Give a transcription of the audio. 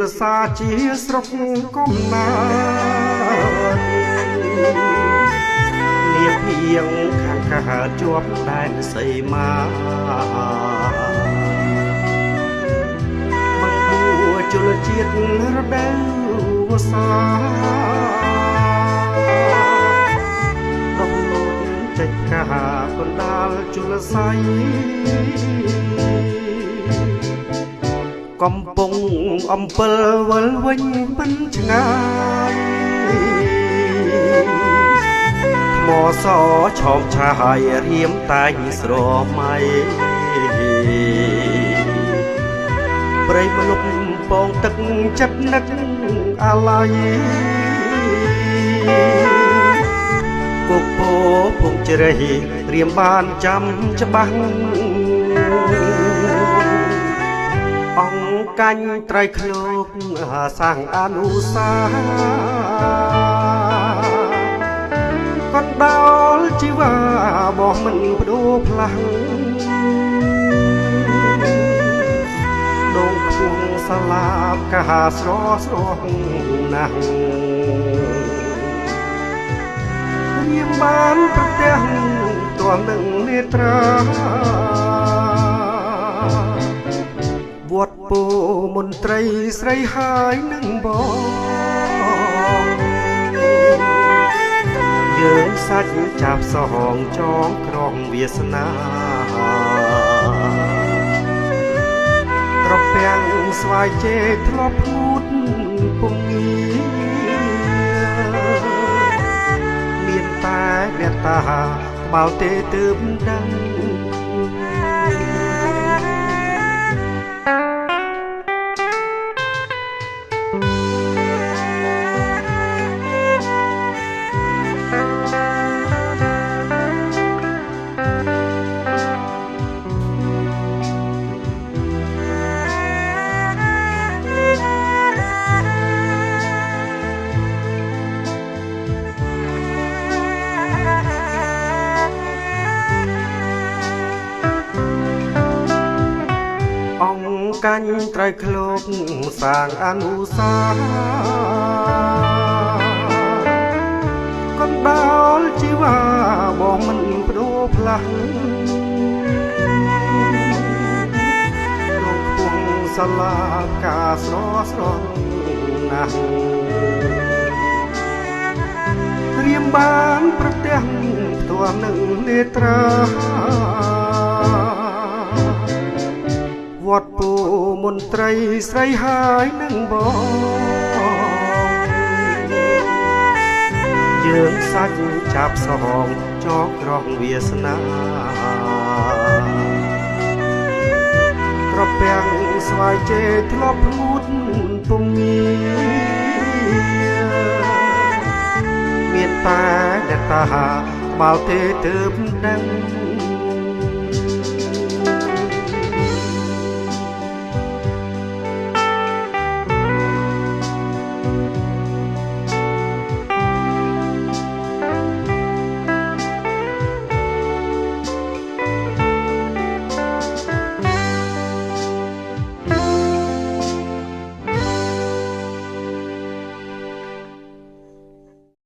លសាជាស្រុកកំណើតនាភៀងខាងកើតជាប់ដែនសីមាបង្បួជលជាតិរដូវវស្សាដំណូលចេញកាកណ្ដាលជលស័យកំពុងអំពិលវិលវិញមិនឆ្ងាយថ្មសឆោមឆាយរៀមតែងស្រមៃព្រៃមលុបពងទឹកចិត្តនឹកអាឡ័យគោកពោភងជ្រៃរៀមបានចាំច្បាស់អង្គកាញ់ត្រៃឃ្លោកសាងអនុសាកណ្ដោលជីវ៉ាបោះមិនបដូរផ្លាំងដងខ្ពស់សាឡាបកាស្រស់ស្រស់ណាស់រៀមបានប្រទះទាល់នឹងនេត្រាវត្តពោមន្ត្រីស្រីហើយនឹងបងយើងសាច់ចាប់សងចងក្រងវាសនាត្រពាំងស្វាយជែកធ្លាប់พูดពុំមានតែអ្នកតាបោទេទើបដឹងកាញ់ត្រៃឃ្លោកសាងអនុសាកណ្ដោលជីវ៉ាបងមិនបដូរផ្លាំងលោកខ្ពស់សាឡាកាស្រស់ស្រស់ណាស់រៀមបានប្រទះផ្ទាល់នឹងនេត្រាវត្តពោមន្ត្រីស្រីហើយនឹងបងយើងសាច់ចាប់សងចងក្រងវាសនាត្រពាំងស្វាយជែកធ្លាប់พูดពុំមានតែអ្នកតាបាល់ទេទើបដឹង